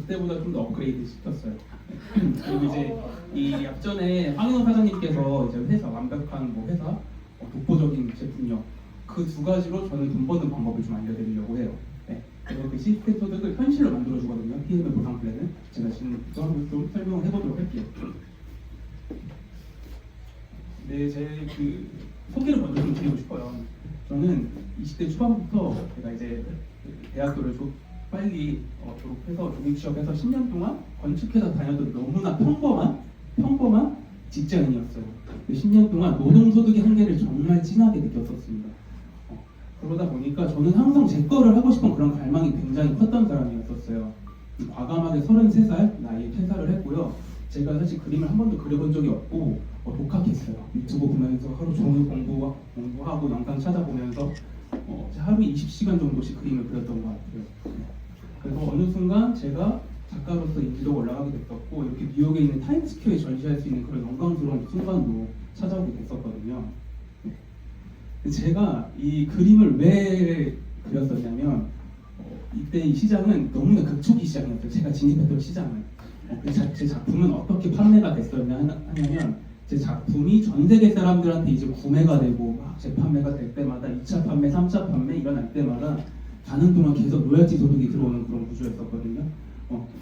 그때보다 좀 더 업그레이드 시켰어요. 그리고 이제 이 앞전에 황인호 사장님께서 이제 회사 완벽한 뭐 회사 독보적인 제품력 그 두 가지로 저는 돈 버는 방법을 좀 알려드리려고 해요. 네. 그리고 그 시스템 소득을 현실로 만들어주거든요. PM의 보상 플랜은 제가 지금 좀 설명을 해보도록 할게요. 네, 제 그 소개를 먼저 좀 드리고 싶어요. 저는 20대 초반부터 제가 이제 대학교를 빨리 졸업해서 조기 취업해서 10년 동안 건축회사 다녔던 너무나 평범한 직장인이었어요. 10년 동안 노동소득의 한계를 정말 진하게 느꼈었습니다. 그러다 보니까 저는 항상 제 거를 하고 싶은 그런 갈망이 굉장히 컸던 사람이었었어요. 과감하게 33살 나이에 퇴사를 했고요. 제가 사실 그림을 한 번도 그려본 적이 없고 독학했어요. 유튜브 보면서 하루 종일 공부하고 영상 찾아보면서 하루에 20시간 정도씩 그림을 그렸던 것 같아요. 그래서 어느 순간 제가 작가로서 인지도가 올라가게 됐었고 이렇게 뉴욕에 있는 타임스퀘어에 전시할 수 있는 그런 영광스러운 순간도 찾아오게 됐었거든요. 제가 이 그림을 왜 그렸었냐면 이때 이 시장은 너무나 극초기 시장이었어요. 제가 진입했던 시장은. 제 작품은 어떻게 판매가 됐었냐 하냐면 제 작품이 전 세계 사람들한테 이제 구매가 되고 막 재판매가 될 때마다 2차 판매, 3차 판매 일어날 때마다 가는 동안 계속 로열티 소득이 들어오는 그런 구조였었거든요.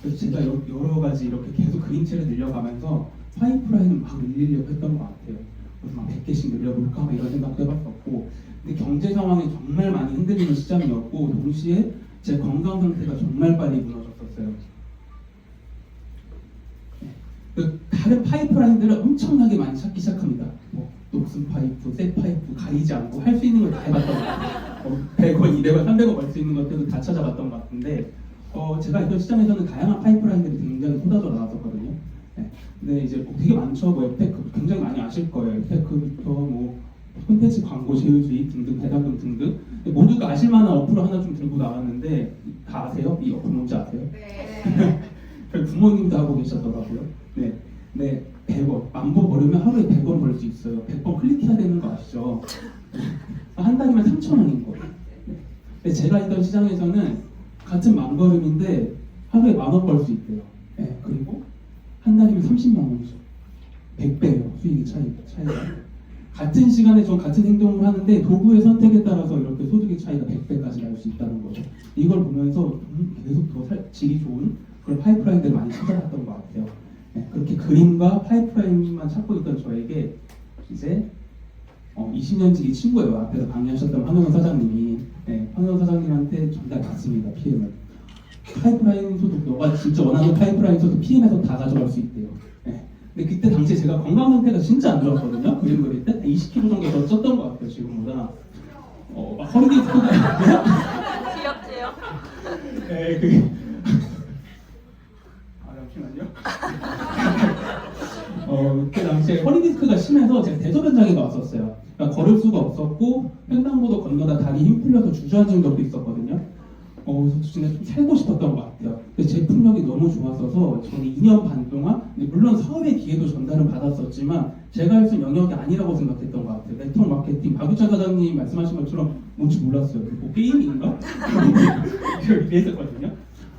그래서 제가 여러 가지 이렇게 계속 그림체를 늘려가면서 파이프라인을 막 늘리려고 했던 것 같아요. 그래서 막 100개씩 늘려볼까 막 이런 생각도 해봤었고 근데 경제 상황이 정말 많이 흔들리는 시장이었고 동시에 제 건강 상태가 정말 빨리 무너졌었어요. 다른 파이프라인들을 엄청나게 많이 찾기 시작합니다. 녹슨 파이프, 새 파이프, 가리지 않고 할 수 있는 걸 다 해봤던 것 같아요. 100원, 200원, 300원 벌 수 있는 것들도 다 찾아봤던 것 같은데 제가 있던 시장에서는 다양한 파이프라인들이 굉장히 쏟아져 나왔었거든요. 네. 근데 이제 되게 많죠. 에페크 굉장히 많이 아실 거예요. 에페크부터 콘텐츠 광고 제휴주의 등등 배당금 등등 모두가 아실 만한 어플을 하나 좀 들고 나왔는데 다 아세요? 이 어플 뭔지 아세요? 네. 부모님도 하고 계셨더라고요. 네, 100원. 만보 벌으면 하루에 100원 벌 수 있어요. 100번 클릭해야 되는 거 아시죠? 한 달이면 3,000원인 거예요. 근데 제가 있던 시장에서는 같은 만걸음인데 하루에 10,000원 벌 수 있대요. 네, 그리고 한 달이면 30만 원이죠. 100배예요. 수익의 차이가. 같은 시간에 전 같은 행동을 하는데 도구의 선택에 따라서 이렇게 소득의 차이가 100배까지 날 수 있다는 거죠. 이걸 보면서 계속 더 질이 좋은 그런 파이프라인들을 많이 찾아봤던 것 같아요. 네, 그렇게 그림과 파이프라인만 찾고 있던 저에게 이제 20년지기 친구예요. 앞에서 강의하셨던 황영호 사장님이 황영호 사장님한테 전달받습니다. PM을. 파이프라인 소득 너가 진짜 원하는 파이프라인 소득 PM에서 다 가져갈 수 있대요. 네. 근데 그때 당시에 제가 건강 상태가 진짜 안 좋았거든요. 그림 그릴 때 20kg 정도 더 쪘던 것 같아요. 지금보다. 막 허리 디스크가 귀엽지요? 네, 잠시만요. 그때 당시에 허리 디스크가 심해서 제가 대소변장애가 왔었어요. 그러니까 걸을 수가 없었고 횡단보도 건너다 다리 힘 풀려서 주저앉은 적도 있었거든요. 그래서 진짜 좀 살고 싶었던 것 같아요. 근데 제품력이 너무 좋았어서 저는 2년 반 동안 물론 사업의 기회도 전달은 받았었지만 제가 할 수 있는 영역이 아니라고 생각했던 것 같아요. 네트워크 마케팅, 박유찬 사장님 말씀하신 것처럼 뭔지 몰랐어요. 게임인가? 이랬었거든요.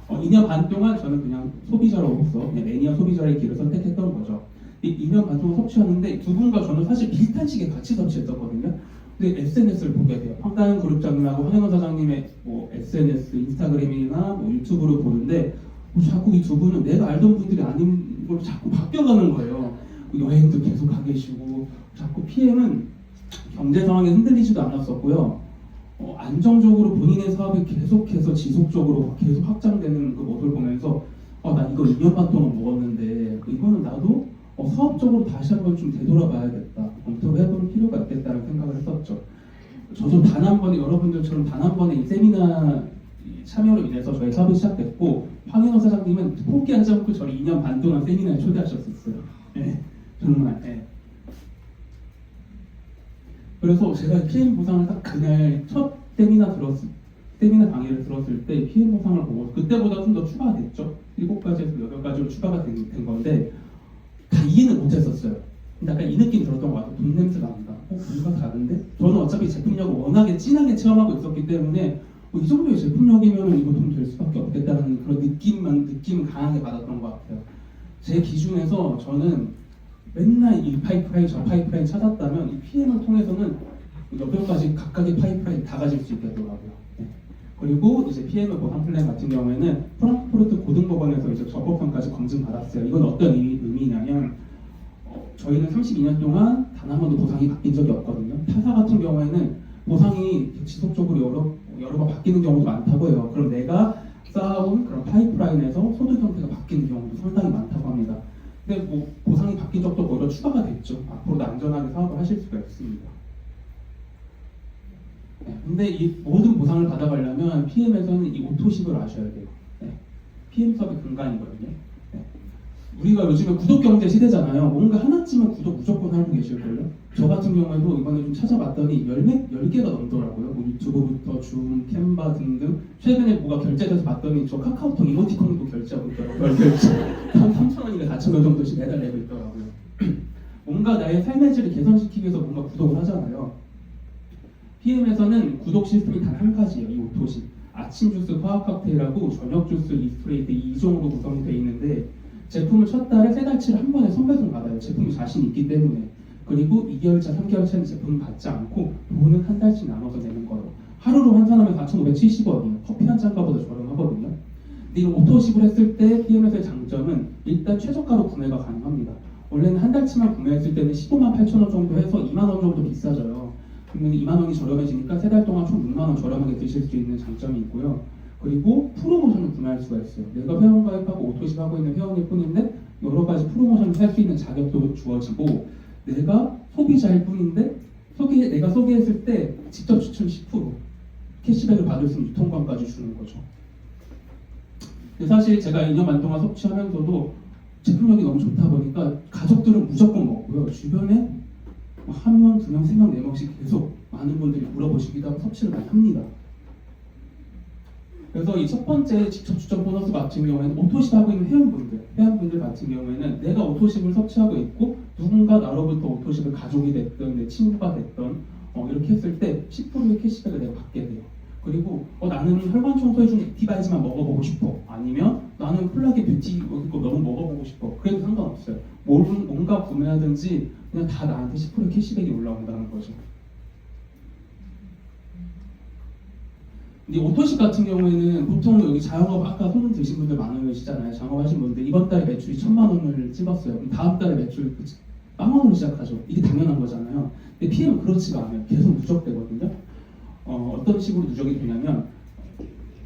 2년 반 동안 저는 그냥 소비자로서 그냥 매니아 소비자의 길을 선택했던 거죠. 2년 반 동안 섭취하는데 두 분과 저는 사실 비슷한 시기에 같이 섭취했었거든요. 근데 SNS를 보게 돼요. 황다현 그룹장님하고 황현호 사장님의 SNS, 인스타그램이나 유튜브를 보는데 자꾸 이 두 분은 내가 알던 분들이 아닌 걸로 자꾸 바뀌어가는 거예요. 여행도 계속 가 계시고 자꾸 PM은 경제 상황에 흔들리지도 않았었고요. 안정적으로 본인의 사업이 계속해서 지속적으로 계속 확장되는 그 모습을 보면서 나 이거 2년 반 동안 먹었는데 이거는 나도 사업적으로 다시 한번 좀 되돌아봐야겠다, 검토를 해볼 필요가 있겠다는 생각을 했었죠. 저도 단 한 번에 여러분들처럼 단 한 번에 이 세미나 참여로 인해서 저희 사업이 시작됐고 황인호 사장님은 포기하지 않고 저를 2년 반 동안 세미나에 초대하셨었어요. 네, 정말. 네. 그래서 제가 PM 보상을 딱 그날 첫 세미나 강의를 들었을 때 PM 보상을 보고 그때보다 좀 더 추가가 됐죠. 7가지에서 8가지로 추가가 된 건데 다 이해는 못했었어요. 근데 약간 이 느낌 들었던 것 같아요. 돈 냄새가 난다. 뭔가 다른데? 저는 어차피 제품력을 워낙에 진하게 체험하고 있었기 때문에 이 정도의 제품력이면 이거 돈 될 수밖에 없겠다는 그런 느낌은 강하게 받았던 것 같아요. 제 기준에서 저는 맨날 이 파이프라인 저 파이프라인 찾았다면 이 PM을 통해서는 몇 가지 각각의 파이프라인 다 가질 수 있겠더라고요. 네. 그리고 이제 PM의 보상 플랜 같은 경우에는 프랑크푸르트 고등법원에서 이제 적법성까지 검증받았어요. 이건 어떤 의미냐면 저희는 32년 동안 단 한 번도 보상이 바뀐 적이 없거든요. 타사 같은 경우에는 보상이 지속적으로 여러 번 바뀌는 경우도 많다고 해요. 그럼 내가 쌓아온 그런 파이프라인에서 소득 형태가 바뀌는 경우도 상당히 많다고 합니다. 근데 뭐 보상이 바뀐 적도 오히려 추가가 됐죠. 앞으로도 안전하게 사업을 하실 수가 있습니다. 네, 근데 이 모든 보상을 받아가려면 PM에서는 이 오토십을 아셔야 돼요. 네, PM 사업의 근간이거든요. 네. 우리가 요즘에 구독 경제 시대잖아요. 뭔가 하나쯤은 구독 무조건 하고 계실걸요? 저 같은 경우에도 이번에 좀 찾아봤더니 10개가 넘더라고요. 뭐 유튜브부터 줌, 캔바 등등. 최근에 뭐가 결제돼서 봤더니 저 카카오톡 이모티콘도 결제하고 있더라고요. 별 결제. 한 3,000원인가 4,000원 정도씩 매달 내고 있더라고요. 뭔가 나의 삶의 질을 개선시키기 위해서 뭔가 구독을 하잖아요. PM에서는 구독 시스템이 단 한 가지예요. 이 오토십. 아침 주스 화학 칵테일하고 저녁 주스 이스프레이트 2종으로 구성이 되어 있는데 제품을 첫 달에 세 달치를 한 번에 선배송 받아요. 제품이 자신이 있기 때문에. 그리고 2개월차, 3개월차는 제품을 받지 않고 돈은 한 달씩 나눠서 내는 거예요. 하루로 환산하면 4,570원이에요. 커피 한 잔가보다 저렴하거든요. 근데 이 오토십을 했을 때 PM에서의 장점은 일단 최저가로 구매가 가능합니다. 원래는 한 달치만 구매했을 때는 15만 8천 원 정도 해서 2만 원 정도 비싸져요. 그러면 2만 원이 저렴해지니까 세 달 동안 총 6만 원 저렴하게 드실 수 있는 장점이 있고요. 그리고 프로모션을 구매할 수가 있어요. 내가 회원가입하고 오토십 하고 있는 회원일 뿐인데 여러 가지 프로모션을 살 수 있는 자격도 주어지고 내가 소비자일 뿐인데 내가 소개했을 때 직접 추천 10% 캐시백을 받을 수 있는 유통권까지 주는 거죠. 근데 사실 제가 2년 반 동안 섭취하면서도 제품력이 너무 좋다 보니까 가족들은 무조건 먹고요. 주변에 한 명, 두 명, 세 명, 네 명씩 계속 많은 분들이 물어보시기도 하고 섭취를 많이 합니다. 그래서 이 첫 번째 직접 추천 보너스 같은 경우에는 오토십 하고 있는 회원분들 같은 경우에는 내가 오토십을 섭취하고 있고 누군가 나로부터 오토십을 가족이 됐든 내 친구가 됐든 이렇게 했을 때 10%의 캐시백을 내가 받게 돼요. 그리고 나는 혈관 청소해주는 액티바이즈만 먹어보고 싶어. 아니면 나는 콜라겐 뷰티 이거 너무 먹어보고 싶어. 그래도 상관없어요. 뭔가 구매하든지 그냥 다 나한테 10%의 캐시백이 올라온다는 거죠. 근데 오토십 같은 경우에는 보통 여기 자영업 아까 손 드신 분들 많으시잖아요. 자영업하신 분들 이번 달에 매출이 1,000만 원을 찍었어요. 그럼 다음 달에 매출 0만 원으로 시작하죠. 이게 당연한 거잖아요. 근데 PM은 그렇지가 않아요. 계속 누적되거든요. 어떤 식으로 누적이 되냐면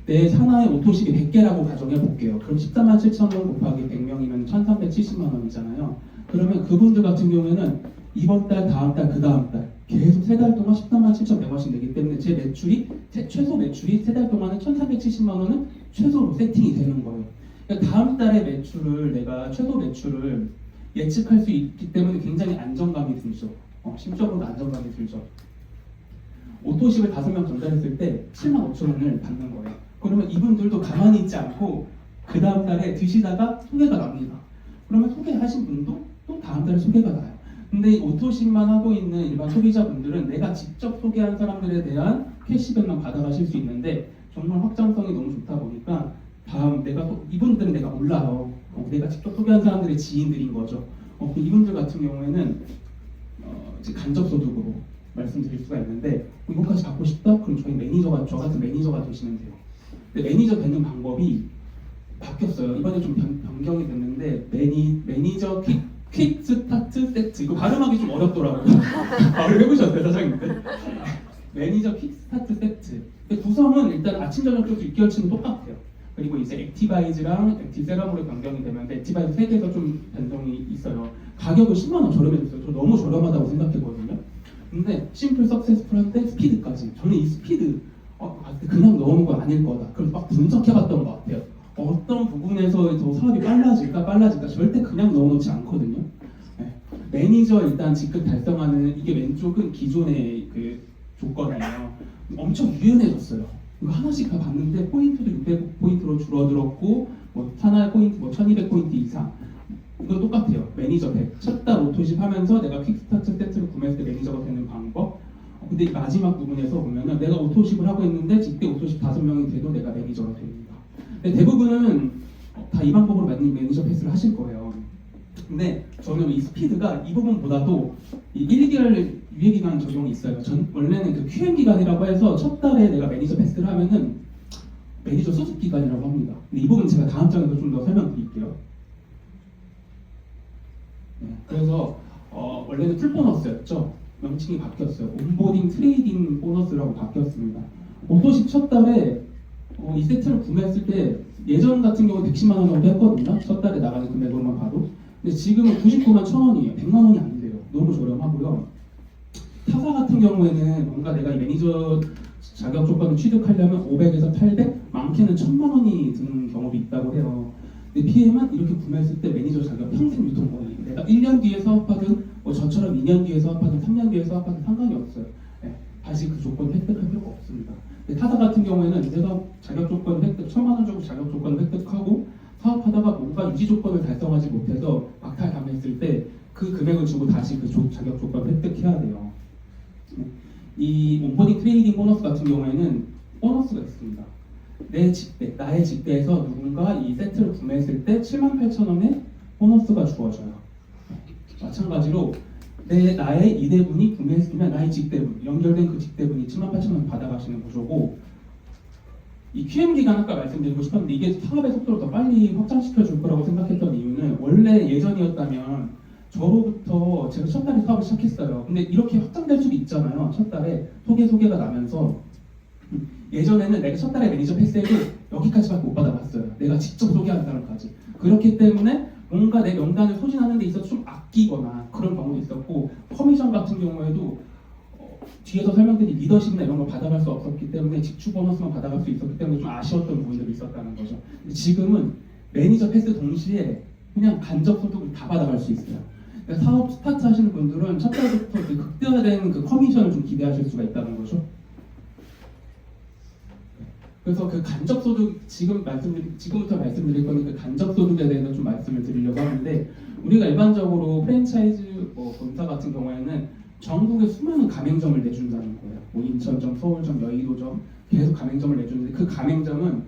내 산하의 오토십이 100개라고 가정해 볼게요. 그럼 14만 7천 원 곱하기 100명이면 1,370만 원이잖아요. 그러면 그분들 같은 경우에는 이번 달, 다음 달, 그 다음 달 계속 세 달 동안 14만 7,100원씩 내기 때문에 제 최소 매출이 세 달 동안은 1,470만 원은 최소로 세팅이 되는 거예요. 그러니까 다음 달의 매출을 내가 최소 매출을 예측할 수 있기 때문에 굉장히 안정감이 들죠. 심적으로도 안정감이 들죠. 오토십을 5명 전달했을 때 7만 5천 원을 받는 거예요. 그러면 이분들도 가만히 있지 않고 그 다음 달에 드시다가 소개가 납니다. 그러면 소개하신 분도 또 다음 달에 소개가 나요. 근데 오토십만 하고 있는 일반 소비자분들은 내가 직접 소개한 사람들에 대한 캐시백만 받아가실 수 있는데 정말 확장성이 너무 좋다 보니까 이분들은 내가 몰라요. 내가 직접 소개한 사람들의 지인들인 거죠. 이분들 같은 경우에는 이제 간접소득으로 말씀드릴 수가 있는데 이것까지 받고 싶다? 그럼 저 같은 매니저가 되시면 돼요. 근데 매니저 되는 방법이 바뀌었어요. 이번에 좀 변경이 됐는데 매니저 퀵 스타트 세트 이거 발음하기 좀 어렵더라고요. 발음 해보셨어요, 사장님들? 매니저 퀵 스타트 세트. 구성은 일단 아침 저녁 주스 6개월치는 똑같아요. 그리고 이제 액티바이즈랑 액티세럼으로 변경이 되는데 액티바이즈 3개에서 좀 변동이 있어요. 가격은 10만 원 저렴해졌어요. 저 너무 저렴하다고 생각했거든요. 근데 심플 석세스풀한데 스피드까지. 저는 이 스피드 그냥 넣은 거 아닐 거다. 그럼 막 분석해봤던 것 같아요. 어떤 부분에서 더 사업이 빨라질까 절대 그냥 넣어놓지 않거든요. 네. 매니저 일단 직급 달성하는 이게 왼쪽은 기존의 그 조건이에요. 엄청 유연해졌어요. 이거 하나씩 다 봤는데 포인트도 600포인트로 줄어들었고 하나의 포인트 1200포인트 이상 이건 똑같아요. 매니저 100 첫 달 오토십 하면서 내가 퀵스타트 세트를 구매했을 때 매니저가 되는 방법. 근데 마지막 부분에서 보면은 내가 오토십을 하고 있는데 직대 오토십 5명이 돼도 내가 매니저가 됩니다. 근데 대부분은 다 이 방법으로 매니저 패스를 하실 거예요. 근데 저는 이 스피드가 이 부분보다도 이 1개월 유예기간 적용이 있어요. 원래는 그 QM 기간이라고 해서 첫 달에 내가 매니저 패스를 하면은 매니저 수습 기간이라고 합니다. 근데 이 부분 제가 다음 장에서 좀 더 설명드릴게요. 네, 그래서 원래는 풀 보너스였죠. 명칭이 바뀌었어요. 온보딩 트레이딩 보너스라고 바뀌었습니다. 오토십 첫 달에 이 세트를 구매했을 때 예전 같은 경우 110만 원 정도 했거든요. 첫 달에 나가는 금액으로만 봐도. 근데 지금은 99만 1,000원이에요. 100만 원이 안 돼요. 너무 저렴하고요. 타사 같은 경우에는 뭔가 내가 이 매니저 자격 조건을 취득하려면 500에서 800, 많게는 1,000만 원이 드는 경우도 있다고 해요. 근데 PM은 이렇게 구매했을 때 매니저 자격 평생 유통권이 내가 1년 뒤에 사업하든 뭐 저처럼 2년 뒤에 사업하든 3년 뒤에 사업하든 상관이 없어요. 네, 다시 그 조건을 획득할 필요가 없습니다. 근데 타사 같은 경우에는 내가 자격 조건을 획득, 1,000만 원 주고 자격 조건을 획득하고 사업하다가 뭔가 유지 조건을 달성하지 못해서 박탈당했을 때 그 금액을 주고 다시 그 자격 조건을 획득해야 돼요. 이 온보딩 트레이딩 보너스 같은 경우에는 보너스가 있습니다. 내 직대, 나의 직대에서 누군가 이 세트를 구매했을 때 78,000원의 보너스가 주어져요. 마찬가지로 나의 이대분이 구매했으면 나의 직대분, 연결된 그 직대분이 78,000원 받아가시는 구조고, 이 QM 기간 아까 말씀드리고 싶었는데 이게 사업의 속도를 더 빨리 확장시켜 줄 거라고 생각했던 이유는 원래 예전이었다면 저로부터 제가 첫 달에 사업을 시작했어요. 근데 이렇게 확장될 수도 있잖아요. 첫 달에 소개가 나면서 예전에는 내가 첫 달에 매니저 패스해도 여기까지밖에 못 받아봤어요. 내가 직접 소개하는 사람까지. 그렇기 때문에 뭔가 내 명단을 소진하는 데 있어서 좀 아끼거나 그런 경우도 있었고, 커미션 같은 경우에도 뒤에서 설명드린 리더십이나 이런 걸 받아갈 수 없었기 때문에 직주 보너스만 받아갈 수 있었기 때문에 좀 아쉬웠던 부분들이 있었다는 거죠. 근데 지금은 매니저 패스 동시에 그냥 간접 소득을 다 받아갈 수 있어요. 그러니까 사업 스타트 하시는 분들은 첫 달부터 그 극대화된 그 커미션을 좀 기대하실 수가 있다는 거죠. 그래서 그 간접 소득 지금부터 말씀드릴 거는 그 간접 소득에 대해서 좀 말씀을 드리려고 하는데, 우리가 일반적으로 프랜차이즈 본사 같은 경우에는 전국에 수많은 가맹점을 내준다는 거예요. 뭐 인천점, 서울점, 여의도점 계속 가맹점을 내주는데 그 가맹점은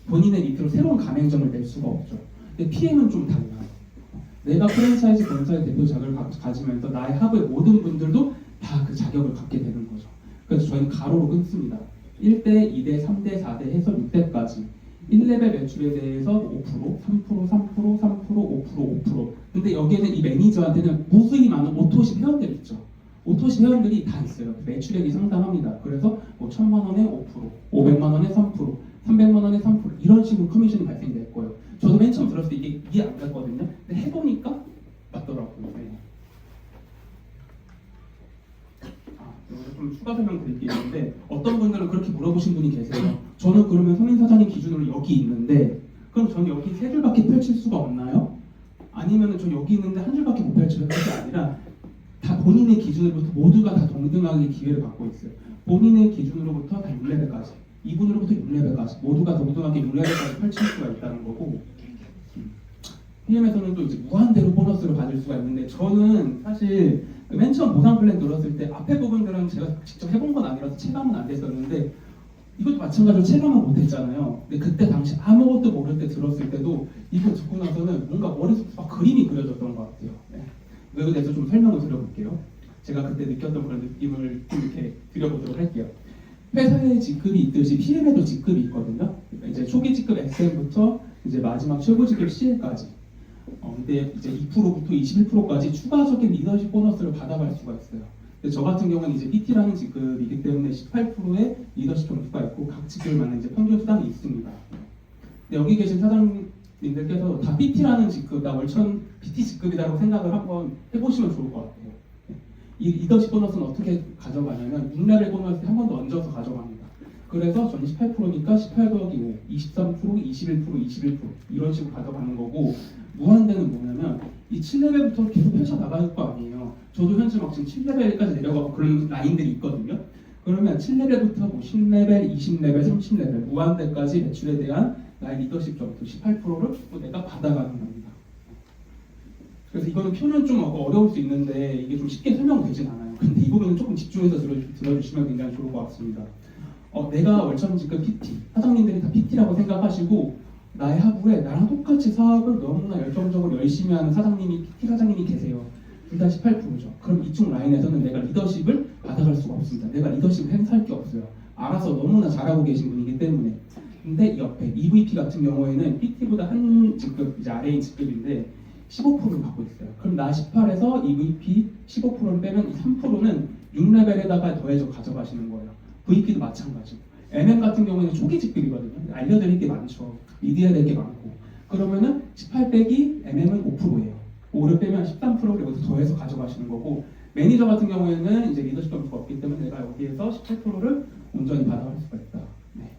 본인의 밑으로 새로운 가맹점을 낼 수가 없죠. 근데 PM은 좀 달라요. 내가 프랜차이즈 본사의 대표 자격을 가지면서 나의 하부의 모든 분들도 다 그 자격을 갖게 되는 거죠. 그래서 저희는 가로로 끊습니다. 1대, 2대, 3대, 4대 해서 6대까지 1레벨 매출에 대해서 5%, 3%, 3%, 3%, 5%, 5%. 근데 여기에는 이 매니저한테는 무수히 많은 오토십 회원들이 있죠. 오토십 회원들이 다 있어요. 매출액이 상당합니다. 그래서 뭐 1,000만 원에 5%, 500만 원에 3%, 300만 원에 3% 이런 식으로 커미션이 발생될 거예요. 저도 맨 처음 들었을 때 이게 이해 안 갔거든요. 근데 해보니까 맞더라고요. 네. 여기서 좀 추가 설명 드릴 게 있는데, 어떤 분들은 그렇게 물어보신 분이 계세요. 저는 그러면 손인 사장님 기준으로 여기 있는데 그럼 저는 여기 3줄밖에 펼칠 수가 없나요? 아니면 저 여기 있는데 한 줄밖에 못 펼치는 것이 아니라 다 본인의 기준으로부터 모두가 다 동등하게 기회를 갖고 있어요. 본인의 기준으로부터 다 6레벨까지, 이분으로부터 6레벨까지 모두가 동등하게 6레벨까지 펼칠 수가 있다는 거고, PM에서는 또 이제 무한대로 보너스를 받을 수가 있는데, 저는 사실 맨 처음 보상 플랜 들었을 때 앞에 부분들은 제가 직접 해본 건 아니라서 체감은 안 됐었는데 이것도 마찬가지로 체감은 못했잖아요. 근데 그때 당시 아무것도 모를 때 들었을 때도 이거 듣고 나서는 뭔가 머릿속에 막 그림이 그려졌던 것 같아요. 네. 그거에 대해서 좀 설명을 드려볼게요. 제가 그때 느꼈던 그런 느낌을 좀 이렇게 드려보도록 할게요. 회사에 직급이 있듯이 PM에도 직급이 있거든요. 이제 초기 직급 SM부터 이제 마지막 최고 직급 CL까지. 근데 이제 2%부터 21%까지 추가적인 리더십 보너스를 받아갈 수가 있어요. 근데 저 같은 경우는 이제 PT라는 직급이기 때문에 18%의 리더십 점수가 있고 각 직급마다 이제 평균 수당이 있습니다. 근데 여기 계신 사장님들께서 다 PT라는 직급, 나 월천 PT 직급이라고 생각을 한번 해보시면 좋을 것 같아요. 이 리더십 보너스는 어떻게 가져가냐면 6레벨 보너스 한 번 더 얹어서 가져갑니다. 그래서 저는 18%니까 18 더하기 5, 23%, 21%, 21% 이런 식으로 가져가는 거고, 무한대는 뭐냐면 이 7레벨부터 계속 펼쳐나갈 거 아니에요. 저도 현재 막 지금 7레벨까지 내려가고 그런 라인들이 있거든요. 그러면 7레벨부터 뭐 10레벨, 20레벨, 30레벨 무한대까지 매출에 대한 나의 리더십 점수 18%를 또 내가 받아가는 겁니다. 그래서 이거는 표는 좀 어려울 수 있는데 이게 좀 쉽게 설명되진 않아요. 근데 이 부분은 조금 집중해서 들어주시면 굉장히 좋을 것 같습니다. 내가 월천 직급 PT, 사장님들이 다 PT라고 생각하시고 나의 하부에 나랑 똑같이 사업을 너무나 열정적으로 열심히 하는 사장님이 PT 사장님이 계세요. 둘 다 18%죠. 그럼 이쪽 라인에서는 내가 리더십을 받아갈 수가 없습니다. 내가 리더십을 행사할 게 없어요. 알아서 너무나 잘하고 계신 분이기 때문에. 근데 이 옆에 EVP 같은 경우에는 PT보다 한 직급 이제 아래인 직급인데 15%를 갖고 있어요. 그럼 나 18에서 EVP 15%를 빼면 이 3%는 6레벨에다가 더해서 가져가시는 거예요. VP도 마찬가지고. MM 같은 경우는 초기 직급이거든요. 알려드릴 게 많죠. 미디어야 될 게 많고. 그러면은 18 빼기 MM은 5%예요. 5를 빼면 13%를 여기서 더해서 가져가시는 거고, 매니저 같은 경우에는 이제 리더십 점수가 없기 때문에 내가 여기에서 18%를 온전히 받아갈 수가 있다. 네.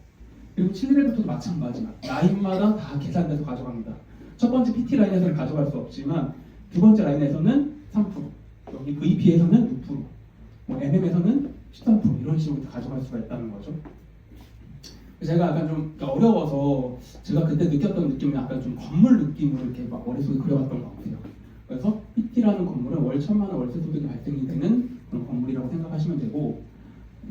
그리고 7레벨부터도 마찬가지나 라인마다 다 계산돼서 가져갑니다. 첫 번째 PT 라인에서는 가져갈 수 없지만 두 번째 라인에서는 3%, 여기 VP에서는 6%, 뭐 MM에서는 13% 이런 식으로 가져갈 수가 있다는 거죠. 제가 약간 좀 어려워서 제가 그때 느꼈던 느낌은 약간 좀 건물 느낌으로 이렇게 막 머릿속에 그려봤던 것 같아요. 그래서 PT라는 건물은 월 1,000만 원 월세 소득이 발생이 되는 그런 건물이라고 생각하시면 되고,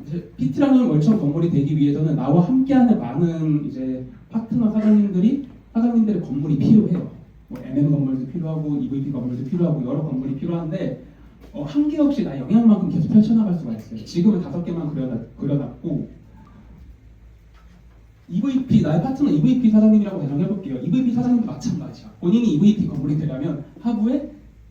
이제 PT라는 월천 건물이 되기 위해서는 나와 함께하는 많은 이제 파트너 사장님들의 건물이 필요해요. 뭐 MM 건물도 필요하고 EVP 건물도 필요하고 여러 건물이 필요한데 한 개 없이 나 영향만큼 계속 펼쳐나갈 수가 있어요. 지금은 5개만 그려놨고 EVP, 나의 파트너 EVP 사장님이라고 가정해볼게요. EVP 사장님도 마찬가지야. 본인이 EVP 건물이 되려면 하부에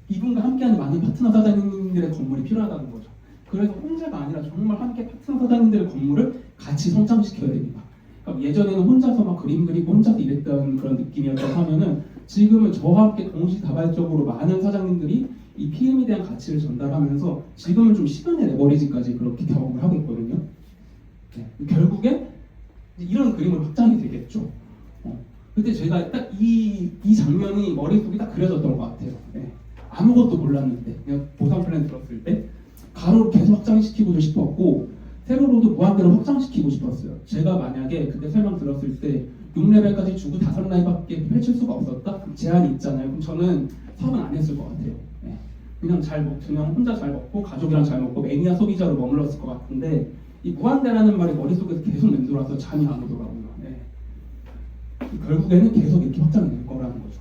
이분과 함께하는 많은 파트너 사장님들의 건물이 필요하다는 거죠. 그래서 혼자가 아니라 정말 함께 파트너 사장님들의 건물을 같이 성장시켜야 됩니다. 그러니까 예전에는 혼자서 막 그림 그리고 혼자서 일했던 그런 느낌이었다고 하면은 지금은 저와 함께 동시다발적으로 많은 사장님들이 이 PM에 대한 가치를 전달하면서 지금은 좀 시간의 레버리지까지 그렇게 경험을 하고 있거든요. 네. 결국에 이런 그림을 확장이 되겠죠. 그때 제가 딱 이 장면이 머릿속에 딱 그려졌던 것 같아요. 네. 아무것도 몰랐는데 그냥 보상 플랜 들었을 때 가로를 계속 확장시키고 싶었고 세로로도 무한대로 확장시키고 싶었어요. 제가 만약에 그때 설명 들었을 때 6레벨까지 주고 5라인밖에 펼칠 수가 없었다? 그럼 제한이 있잖아요. 그럼 저는 사업은 안 했을 것 같아요. 네. 그냥 혼자 잘 먹고 가족이랑 잘 먹고 매니아 소비자로 머물렀을 것 같은데 이 무한대라는 말이 머릿속에서 계속 맴돌아서 잠이 안 오더라고요. 네. 결국에는 계속 이렇게 확장이 될 거라는 거죠.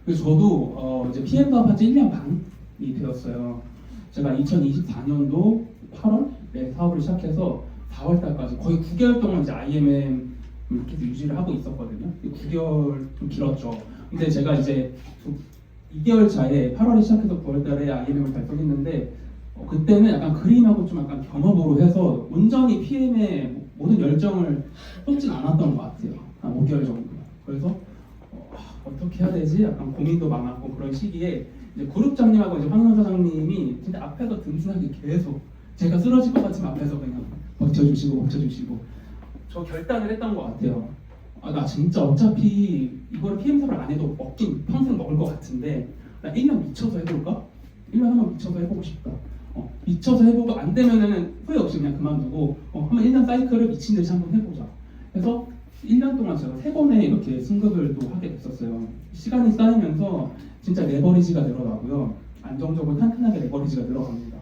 그래서 저도 이제 PM 사업한 지 1년 반이 되었어요. 제가 2024년도 8월에 사업을 시작해서 4월 달까지 거의 9개월 동안 이제 IMM 이렇게 유지를 하고 있었거든요. 9개월 좀 길었죠. 근데 제가 이제 2개월 차에 8월에 시작해서 9월 달에 IMM을 달성했는데 그때는 약간 그림하고 좀 약간 겸업으로 해서 온전히 PM에 모든 열정을 쏟진 않았던 것 같아요. 한 5개월 정도. 그래서 어떻게 해야 되지? 약간 고민도 많았고 그런 시기에 이제 그룹장님하고 이제 황현 사장님이 진짜 앞에서 든든하게 계속 제가 쓰러질 것 같으면 앞에서 그냥 버텨주시고 저 결단을 했던 것 같아요. 나 진짜 어차피 이걸 PM 사업을 안 해도 먹긴 평생 먹을 것 같은데 나 1년 미쳐서 해볼까? 1년 한번 미쳐서 해보고 싶다. 미쳐서 해보고 안 되면은 후회 없이 그냥 그만두고 한번 1년 사이클을 미친 듯이 한번 해보자. 그래서 1년 동안 제가 3번에 이렇게 승급을 또 하게 됐었어요. 시간이 쌓이면서 진짜 레버리지가 늘어나고요. 안정적으로 탄탄하게 레버리지가 늘어갑니다.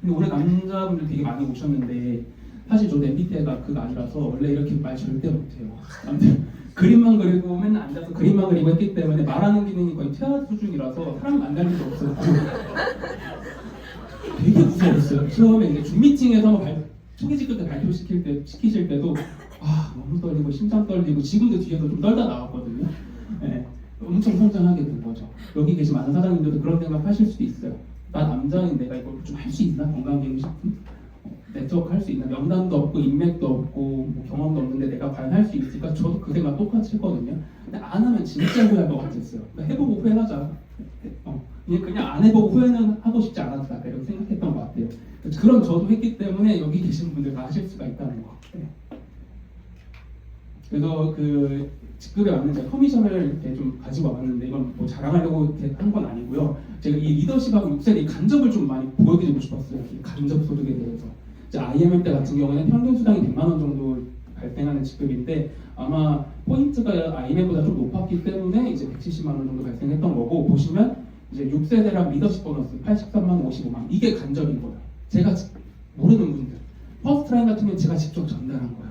근데 올해 남자분들 되게 많이 오셨는데 사실 저도 MBTI가 그가 아니라서 원래 이렇게 말 절대 못해요. 아무튼 그림만 그리고 맨날 앉아서 그림만 그리고 했기 때문에 말하는 기능이 거의 퇴화 수준이라서 사람 만날 일도 없었고 되게 무서웠어요. 처음에 이제 줌 미팅에서 초기 직급 때 시키실 때도 너무 떨리고 심장 떨리고 지금도 뒤에서 좀 떨다 나왔거든요. 네, 엄청 성장하게 된 거죠. 여기 계신 많은 사장님들도 그런 생각 하실 수도 있어요. 나 남자인 내가 이걸 좀 할 수 있나? 건강기능식품? 네트워크 할 수 있나? 명단도 없고 인맥도 없고 뭐 경험도 없는데 내가 과연 할 수 있을까? 저도 그 생각 똑같이 했거든요. 근데 안 하면 진짜 후회할 것 같았어요. 그러니까 해보고 후회하자. 그냥 안 해보고 후회는 하고 싶지 않았다. 이렇게 생각했던 것 같아요. 그런 저도 했기 때문에 여기 계신 분들 다 하실 수가 있다는 것 같아요. 그래서 그 직급에 맞는 제가 커미션을 이렇게 좀 가지고 와봤는데 이건 뭐 자랑하려고 한 건 아니고요. 제가 이 리더십하고 육셀의 간접을 좀 많이 보여드리고 싶었어요. 이 간접 소득에 대해서. IMM 때 같은 경우에는 평균 수당이 100만 원 정도 발생하는 직급인데 아마 포인트가 IMF보다 좀 높았기 때문에 이제 170만 원 정도 발생했던 거고, 보시면 이제 6세대랑 리더십 보너스 83만 원, 55만 원, 이게 간접인 거예요. 제가 모르는 분들, 퍼스트 라인 같은 경우는 제가 직접 전달한 거예요.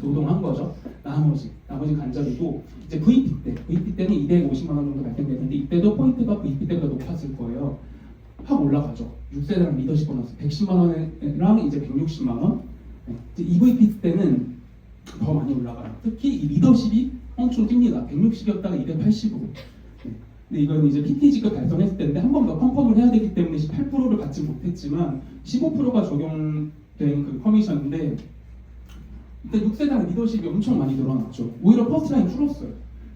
노동한 거죠. 나머지 간접이고, 이제 VP 때는 250만 원 정도 발생됐는데, 이때도 포인트가 VP 때보다 높았을 거예요. 확 올라가죠. 6세대랑 리더십 보너스 110만 원이랑 이제 160만 원. 네. 이제 EVP 때는 더 많이 올라가요. 특히 이 리더십이 엄청 뜁니다. 160이었다가 280으로. 네. 근데 이건 이제 PT 직급 달성했을 때인데 한 번 더 컨펌을 해야 되기 때문에 18%를 받지 못했지만 15%가 적용된 그 커미션인데, 이때 6세대랑 리더십이 엄청 많이 늘어났죠. 오히려 퍼스트라인 줄었어요.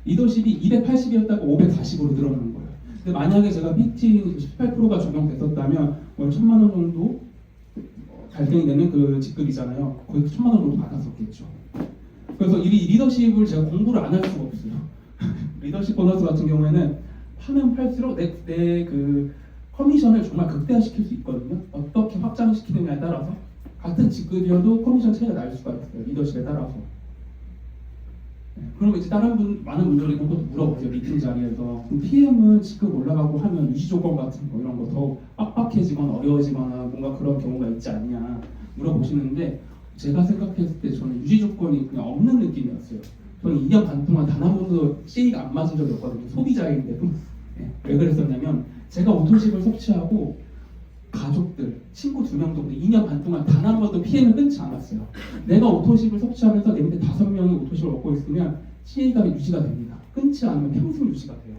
리더십이 280이었다가 540으로 늘어난 거예요. 근데 만약에 제가 PT 18%가 적용됐었다면 월 1,000만 원 정도 발생이 되는 그 직급이잖아요. 거의 1,000만 원 정도 받았었겠죠. 그래서 이 리더십을 제가 공부를 안 할 수가 없어요. 리더십 보너스 같은 경우에는 파면 팔수록 내 그 커미션을 정말 극대화시킬 수 있거든요. 어떻게 확장시키느냐에 따라서 같은 직급이어도 커미션 차이가 날 수가 있어요. 리더십에 따라서. 네, 그러면 이제 많은 분들이 그것도 물어보세요. 미팅 자리에서 PM은 직급 올라가고 하면 유지 조건 같은 거 이런 거 더 빡빡해지거나 어려워지거나 뭔가 그런 경우가 있지 않냐 물어보시는데, 제가 생각했을 때 저는 유지 조건이 그냥 없는 느낌이었어요. 저는 2년 반 동안 단 한 번도 CA가 안 맞은 적이 없거든요. 소비자인데도. 네, 왜 그랬었냐면 제가 오토십을 섭취하고 가족들, 친구 2명 정도 2년 반 동안 단 한 번도 PM을 끊지 않았어요. 내가 오토십을 섭취하면서 내 밑에 5명이 오토십을 먹고 있으면 CA가 유지가 됩니다. 끊지 않으면 평생 유지가 돼요.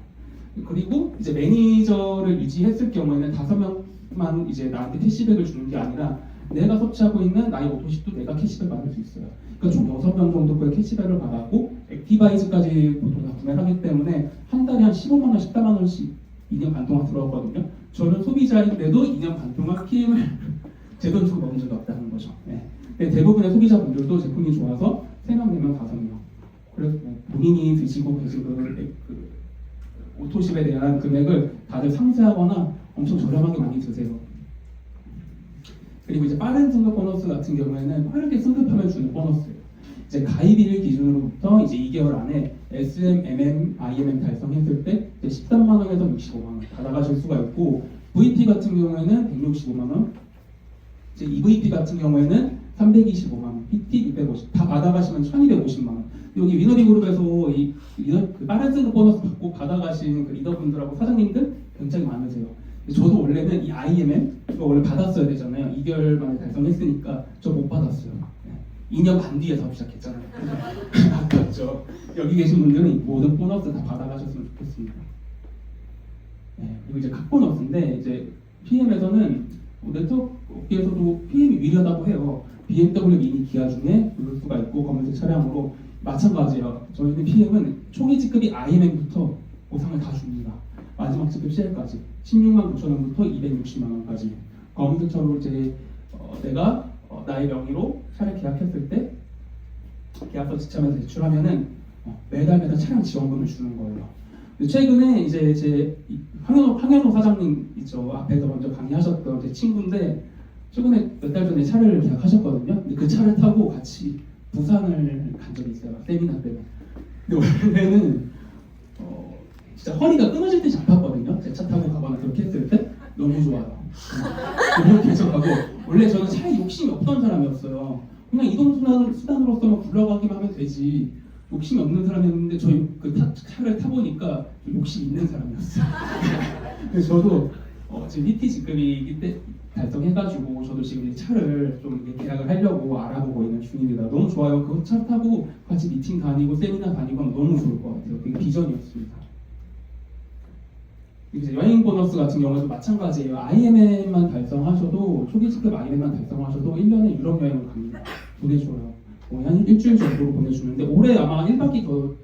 그리고 이제 매니저를 유지했을 경우에는 5명만 이제 나한테 캐시백을 주는 게 아니라 내가 섭취하고 있는 나의 오토십도 내가 캐시백 받을 수 있어요. 그러니까 총 6명 정도의 캐시백을 받았고, 액티바이즈까지 보통 다 구매를 하기 때문에 한 달에 한 15만 원, 14만 원씩 2년 반 동안 들어왔거든요. 저는 소비자인데도 2년 반 동안 PM을 제 돈 주고 먹은 적이 없다는 거죠. 네. 근데 대부분의 소비자분들도 제품이 좋아서 3명, 4명, 5명. 그래서 본인이 드시고 계신 그 오토십에 대한 금액을 다들 상세하거나 엄청 저렴하게 많이 드세요. 그리고 이제 빠른 승급 보너스 같은 경우에는 빠르게 승급하면 주는 보너스예요. 이제 가입일 기준으로부터 이제 2개월 안에 SM, MM, IMM 달성했을 때 13만 원에서 65만 원 받아가실 수가 있고, VP 같은 경우에는 165만 원, 이제 EVP 같은 경우에는 325만 원, PT 650, 다 받아가시면 1250만 원. 여기 위너리 그룹에서 그 빠른 승급 보너스 받고 받아가신 그 리더분들하고 사장님들 굉장히 많으세요. 저도 원래는 이 IMM 이거 원래 받았어야 되잖아요. 2개월 만에 달성했으니까 저 못 받았어요. 2년 반 뒤에 사업 시작했잖아요. 아깝죠. 여기 계신 분들은 모든 보너스 다 받아가셨으면 좋겠습니다. 네, 그리고 이제 각 보너스인데, 이제 PM에서는 네트워크 업계에서도 PM이 유리하다고 해요. BMW 미니 기아 중에 고를 수가 있고, 검은색 차량으로 마찬가지예요. 저희는 PM은 초기 직급이 IMM부터 보상을 다 줍니다. 마지막 직급 CL까지 16만 9천 원부터 260만 원까지. 검은색 차로 이제 내가 나의 명의로 차를 계약했을 때 계약서 지참해서 제출하면은 매달 차량 지원금을 주는 거예요. 최근에 이제 제 황현호 사장님 있죠. 앞에서 먼저 강의하셨던 제 친구인데, 최근에 몇 달 전에 차를 계약하셨거든요. 근데 그 차를 타고 같이 부산을 간 적이 있어요. 세미나 때문에. 근데 원래는 진짜 허리가 끊어질 듯이 아팠거든요. 제 차 타고 가거나 그렇게 했을 때 너무 좋아요. 너무 계속 가고, 원래 저는 차에 욕심이 없던 사람이었어요. 그냥 이동수단으로서만 굴러가기만 하면 되지 욕심이 없는 사람이었는데, 저희 차를 타보니까 욕심 있는 사람이었어요. 그래서 저도 지금 PT 직급이기 때 달성해가지고 저도 지금 차를 좀 계약을 하려고 알아보고 있는 중입니다. 너무 좋아요. 그 차 타고 같이 미팅 다니고 세미나 다니고 하면 너무 좋을 것 같아요. 그게 비전이었습니다. 이제 여행 보너스 같은 경우도 마찬가지예요. IMM만 달성하셔도, 초기 직급 IMM만 달성하셔도 1년에 유럽 여행을 갑니다. 보내줘요. 한 일주일 정도로 보내주는데, 올해 아마 1박이 더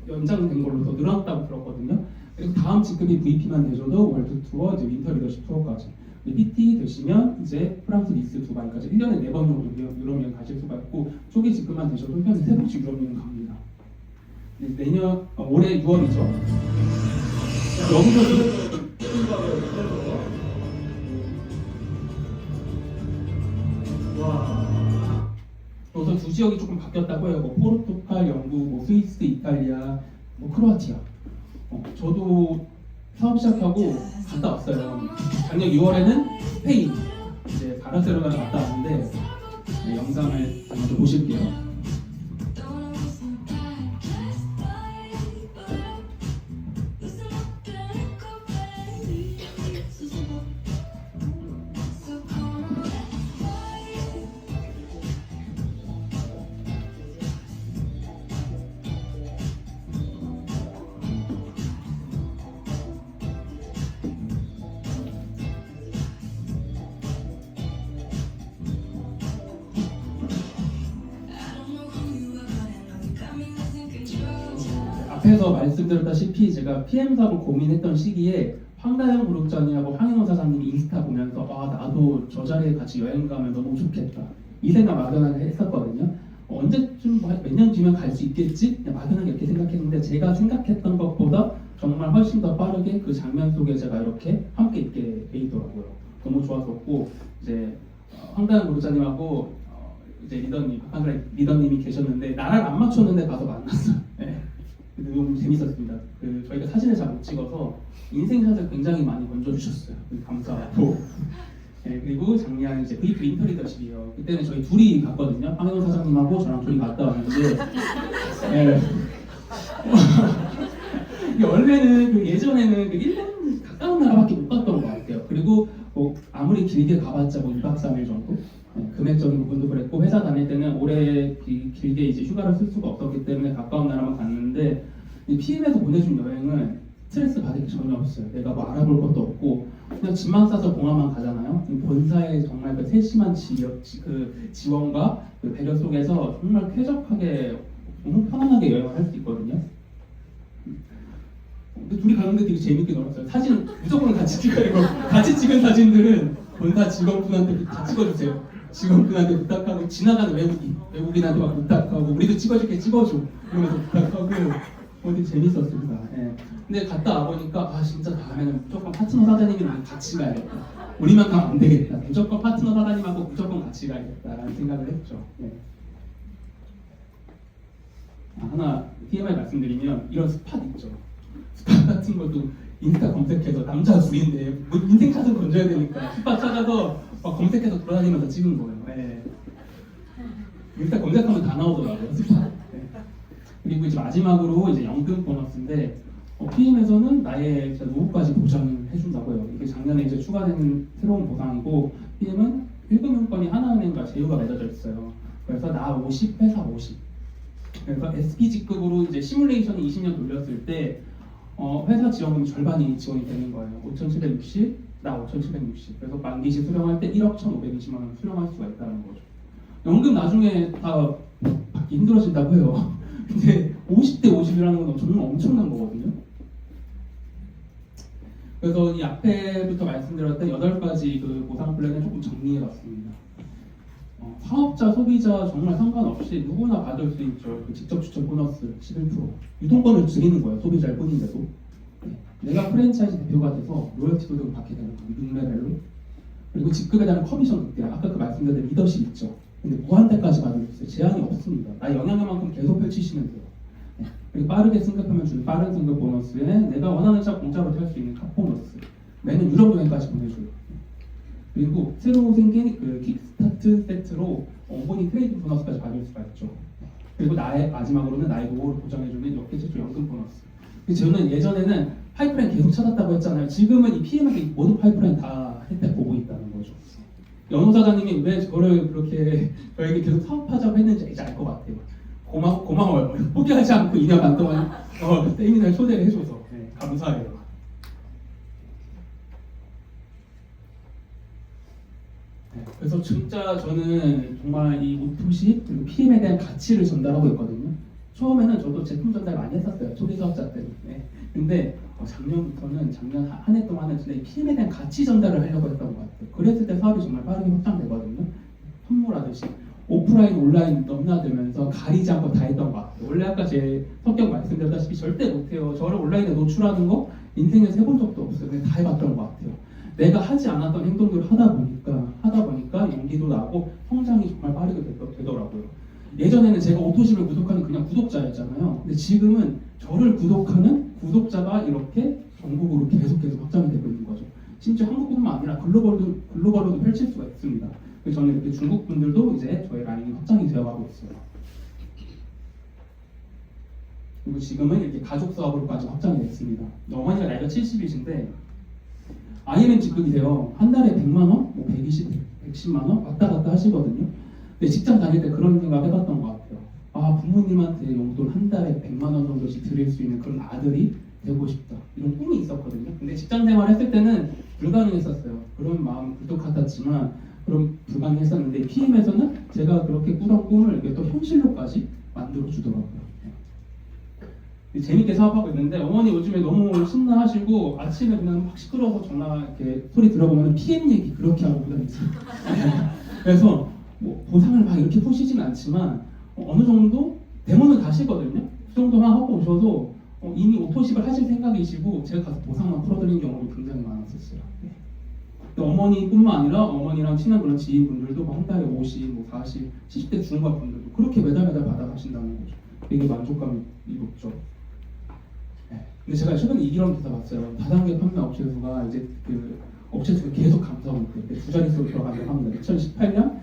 연장된 걸로 더 늘어났다고 들었거든요. 그래서 다음 직급이 VP만 되셔도 월드 투어, 이제 윈터 리더십 투어까지. PT 되시면 이제 프랑스, 니스, 두바이까지 1년에 4번 정도 유럽 여행 가실 수가 있고, 초기 직급만 되셔도 1년에 3번씩 유럽 여행 갑니다. 올해 6월이죠. 여기서 그래서 주지역이 조금 바뀌었다고 해요. 뭐 포르투갈, 영국, 뭐 스위스, 이탈리아, 뭐 크로아티아. 저도 사업 시작하고 갔다 왔어요. 작년 6월에는 스페인, 이제 바르셀로나 갔다 왔는데 네, 영상을 먼저 보실게요. 앞에서 말씀드렸다시피 제가 PM 사업을 고민했던 시기에 황다영 그룹장이하고 황인호 사장님이 인스타 보면서 나도 저 자리에 같이 여행 가면 너무 좋겠다 이 생각 막연하게 했었거든요. 언제쯤 몇 년 뒤면 갈 수 있겠지? 그냥 막연하게 이렇게 생각했는데 제가 생각했던 것보다 정말 훨씬 더 빠르게 그 장면 속에 제가 이렇게 함께 있게 돼 있더라고요. 너무 좋았었고 이제 황다영 그룹장님하고 이제 리더님, 박한글 리더님이 계셨는데 나랑 안 맞췄는데 가서 만났어요. 네. 근데 너무 재밌었습니다. 저희가 사진을 잘 못 찍어서 인생샷을 굉장히 많이 건져주셨어요. 감사하고. 네, 그리고 작년 이제 V2 인터리더십이요. 그때는 저희 둘이 갔거든요. 황현호 사장님하고 저랑 둘이 갔다 왔는데, 네. 원래는 예전에는 일본 가까운 나라밖에 못 갔던 것 같아요. 그리고 뭐 아무리 길게 가봤자 뭐 2박 3일 정도. 네, 금액적인 부분도 그랬고 회사 다닐 때는 오래 길게 이제 휴가를 쓸 수가 없었기 때문에 가까운 나라만 갔는데 PM에서 보내준 여행은 스트레스 받을 게 전혀 없어요. 내가 뭐 알아볼 것도 없고 그냥 짐만 싸서 공항만 가잖아요. 본사의 정말 그 세심한 지원과 그 배려 속에서 정말 쾌적하게 너무 편안하게 여행을 할 수 있거든요. 근데 둘이 가는데 되게 재밌게 놀았어요. 사진은 무조건 같이 찍어야 되고 같이 찍은 사진들은 본사 직원분한테 다 찍어주세요. 직원분한테 부탁하고 지나가는 외국인한테 막 부탁하고 우리도 찍어줄게 찍어줘 이러면서 부탁하고 되게 재밌었습니다. 예. 근데 갔다 와보니까 진짜 다음에는 무조건 파트너 사장님이랑 같이 가야겠다. 우리만 가면 안 되겠다. 무조건 파트너 사장님하고 무조건 같이 가야겠다라는 생각을 했죠. 예. 하나 TMI 말씀드리면 이런 스팟 있죠. 스팟 같은 것도 인스타 검색해서 남자 둘인데 뭐 인생샷은 건져야 되니까 스팟 찾아서 검색해서 돌아다니면서 찍은 거예요. 예. 인스타 검색하면 다 나오더라고요. 스팟. 예. 그리고 이제 마지막으로 이제 연금 보너스인데 PM에서는 나의 노후까지 보장을 해준다고요. 이게 작년에 이제 추가된 새로운 보상이고 PM은 일금융권이 하나은행과 제휴가 맺어져 있어요. 그래서 나 50, 회사 50. 그래서 SPG급으로 이제 시뮬레이션이 20년 돌렸을 때 회사 지원금 절반이 지원이 되는 거예요. 5,760, 나 5,760. 그래서 만기 시 수령할 때 1억 1,520만 원 수령할 수가 있다는 거죠. 연금 나중에 다 받기 힘들어진다고 해요. 근데 50대 50이라는 건 정말 엄청난 거거든요. 그래서 이 앞에부터 말씀드렸던 8가지 그 보상 플랜을 조금 정리해봤습니다. 사업자, 소비자 정말 상관없이 누구나 받을 수 있죠. 그 직접 추천 보너스 11%. 유통권을 드리는 거예요. 소비자일 뿐인데도. 내가 프랜차이즈 대표가 돼서 로열티 소득을 받게 되는 거예요. 6레벨로. 그리고 직급에 대한 커미션 극대. 아까 그 말씀드린 리더십 있죠. 근데 무한대까지 받을 수 있어요. 제한이 없습니다. 나 영향력만큼 계속 펼치시면 돼요. 그리고 빠르게 승급하면 주는 빠른 승급 보너스에 내가 원하는 차 공짜로 탈 수 있는 카 보너스. 매년 유럽 여행까지 보내줘요. 그리고 새로 생긴 그 킥스타트 세트로 원본인 트레이드 보너스까지 받을 수가 있죠. 그리고 마지막으로는 나의 노후를 보장해주는 역대 최초 연금 보너스. 저는 예전에는 파이프라인 계속 찾았다고 했잖아요. 지금은 이 PM에게 모든 파이프라인 다 혜택 보고 있다는 거죠. 연호 사장님이 왜 저를 그렇게 저에게 계속 사업하자고 했는지 이제 알 것 같아요. 고마워요. 포기하지 않고 2년 반 동안 세미나에 초대를 해줘서 감사해요. 그래서 진짜 저는 정말 이 오토시 그리고 PM에 대한 가치를 전달하고 있거든요. 처음에는 저도 제품 전달 많이 했었어요. 초기 사업자 때문에. 근데 작년부터는 작년 한 해 동안은 진짜 이 PM에 대한 가치 전달을 하려고 했던 것 같아요. 그랬을 때 사업이 정말 빠르게 확장되거든요. 선물하듯이. 오프라인, 온라인 넘나들면서 가리지 않고 다 했던 것 같아요. 원래 아까 제 성격 말씀드렸다시피 절대 못해요. 저를 온라인에 노출하는 거 인생에서 해본 적도 없어요. 근데 다 해봤던 것 같아요. 내가 하지 않았던 행동들을 하다 보니까 용기도 나고 성장이 정말 빠르게 되더라고요. 예전에는 제가 오토십을 구독하는 그냥 구독자였잖아요. 근데 지금은 저를 구독하는 구독자가 이렇게 전국으로 계속 확장이 되고 있는 거죠. 심지어 한국뿐만 아니라 글로벌로도 펼칠 수가 있습니다. 그래서 저는 이렇게 중국 분들도 이제 저희 라인이 확장이 되어가고 있어요. 그리고 지금은 이렇게 가족 사업으로까지 확장이 됐습니다. 어머니가 나이가 70이신데 IMM 직급이세요. 한 달에 100만 원, 뭐 120, 110만 원 왔다 갔다 하시거든요. 근데 직장 다닐 때 그런 생각 해봤던 것 같아요. 아, 부모님한테 용돈 한 달에 100만 원 정도씩 드릴 수 있는 그런 아들이 되고 싶다. 이런 꿈이 있었거든요. 근데 직장 생활 했을 때는 불가능했었어요. 그런 마음 굴뚝 같았지만 그런 불가능했었는데 PM에서는 제가 그렇게 꾸던 꿈을 이게 또 현실로까지 만들어 주더라고요. 재밌게 사업하고 있는데 어머니 요즘에 너무 신나하시고 아침에 그냥 막 시끄러워서 전화 이렇게 소리 들어보면 PM 얘기 그렇게 하고 다니세요. 그래서 뭐 보상을 막 이렇게 푸시진 않지만 어느 정도 데모는 가시거든요. 그 정도만 하고 오셔도 이미 오토십을 하실 생각이시고 제가 가서 보상만 풀어드리는 경우도 굉장히 많았었어요. 어머니뿐만 아니라 어머니랑 친한 그런 지인분들도 한 달에 50, 뭐 40, 70대 중반 분들도 그렇게 매달 받아가신다는 거죠. 되게 만족감이 높죠. 근데 제가 최근에 이런 기사 봤어요. 다단계 판매 업체 수가 이제 그 업체 수가 계속 감소하고 있대. 두 자릿수로 들어가려고 합니다. 2018년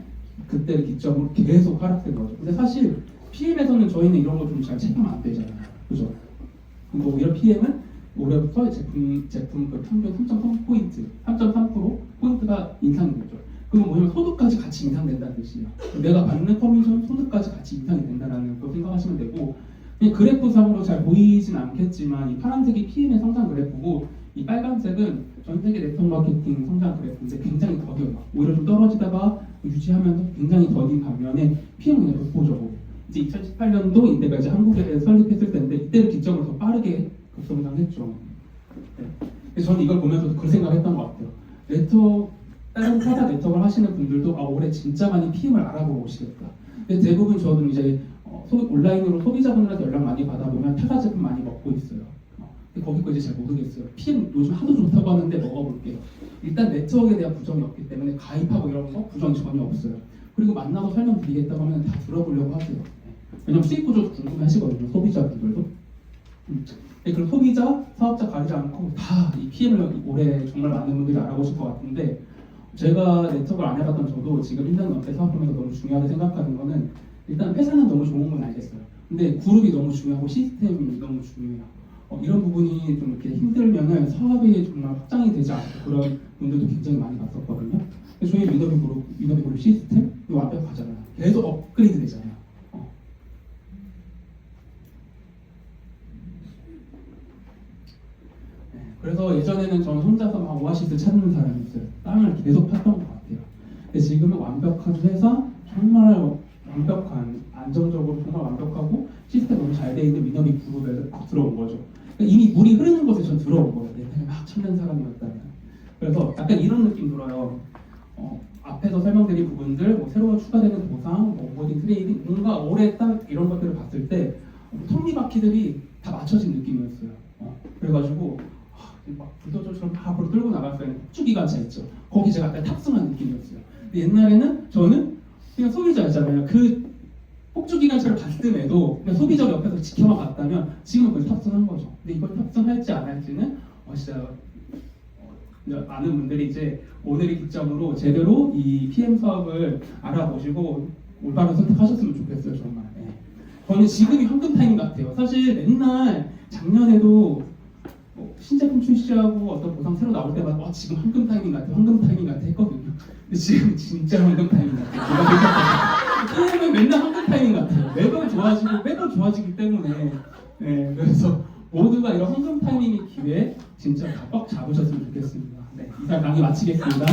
그때를 기점으로 계속 하락된 거죠. 근데 사실 PM에서는 저희는 이런 거 좀 잘 체크하면 안 되잖아요. 그죠? 뭐 오히려 PM은 올해부터 제품 그 평균 3.3포인트, 3.3% 포인트가 인상이 되죠. 그건 뭐냐면 소득까지 같이 인상된다는 뜻이에요. 내가 받는 커미션 소득까지 같이 인상이 된다는 거 생각하시면 되고, 그래프상으로 잘 보이진 않겠지만 이 파란색이 PM의 성장 그래프고 이 빨간색은 전 세계 네트워크 마케팅 성장 그래프인데 굉장히 더뎌요. 오히려 좀 떨어지다가 유지하면서 굉장히 더딘 반면에 PM은 그냥 독보적으로 이제 2018년도 인데가 이제 한국에 설립했을 때인데 이때를 기점으로 더 빠르게 급성장했죠. 네. 그래서 저는 이걸 보면서 그런 생각했던 것 같아요. 다른 타사 네트워크를 하시는 분들도 올해 진짜 많이 PM을 알아보고 오시겠다. 근데 대부분 저는 이제 온라인으로 소비자분들한테 연락 많이 받아보면 타사 제품 많이 먹고 있어요. 근데 거기 거 이제 잘 모르겠어요. PM 요즘 하도 좋다고 하는데 먹어볼게요. 일단 네트워크에 대한 부정이 없기 때문에 가입하고 이런 거 부정이 전혀 없어요. 그리고 만나서 설명드리겠다고 하면 다 들어보려고 하세요. 왜냐면 수익 구조도 궁금해하시거든요. 소비자분들도. 그럼 소비자, 사업자 가리지 않고 다 이 PM을 올해 정말 많은 분들이 알아보실 것 같은데 제가 네트워크를 안 해봤던 저도 지금 1년 넘게 사업하면서 너무 중요하게 생각하는 거는 일단 회사는 너무 좋은 건 알겠어요. 근데 그룹이 너무 중요하고 시스템이 너무 중요해요. 이런 부분이 좀 이렇게 힘들면은 사업이 정말 확장이 되지 않고 그런 분들도 굉장히 많이 봤었거든요. 근데 저희 위너비 그룹 시스템 이 완벽하잖아요. 계속 업그레이드 되잖아요. 그래서 예전에는 저는 혼자서 막 오아시스 찾는 사람이었어요. 땅을 계속 팠던 것 같아요. 근데 지금은 완벽한 회사, 정말 완벽한, 안정적으로 정말 완벽하고 시스템 너무 잘 돼 있는 위너비 그룹에 들어온 거죠. 그러니까 이미 물이 흐르는 곳에 전 들어온 거예요. 내가 막 찾는 사람이었다면. 그래서 약간 이런 느낌 들어요. 앞에서 설명드린 부분들, 뭐 새로 추가되는 보상, 뭐 온보딩 트레이딩, 뭔가 올해 딱 이런 것들을 봤을 때 톱니바퀴들이 다 맞춰진 느낌이었어요. 그래가지고 막 불도저처럼 막 앞으로 끌고 나갔어요. 폭주기관차 있죠. 거기 제가 약간 탑승한 느낌이었어요. 근데 옛날에는 저는 그냥 소비자였잖아요. 그 폭주기관차를 봤음에도 그냥 소비자 옆에서 지켜만 봤다면 지금은 그걸 탑승한 거죠. 근데 이걸 탑승할지 안 할지는 진짜 많은 분들이 이제 오늘의 기점으로 제대로 이 PM 사업을 알아보시고 올바른 선택하셨으면 좋겠어요. 정말. 저는 지금이 황금 타임 같아요. 사실 맨날 작년에도 신제품 출시하고 어떤 보상 새로 나올 때마다 지금 황금 타이밍 같아 했거든요. 근데 지금 진짜 황금 타이밍 같아요. PM은 맨날 황금 타이밍 같아요. 매번 좋아지기 때문에. 그래서 모두가 이런 황금 타이밍의 기회에 진짜 꽉 잡으셨으면 좋겠습니다. 이상 강의 마치겠습니다.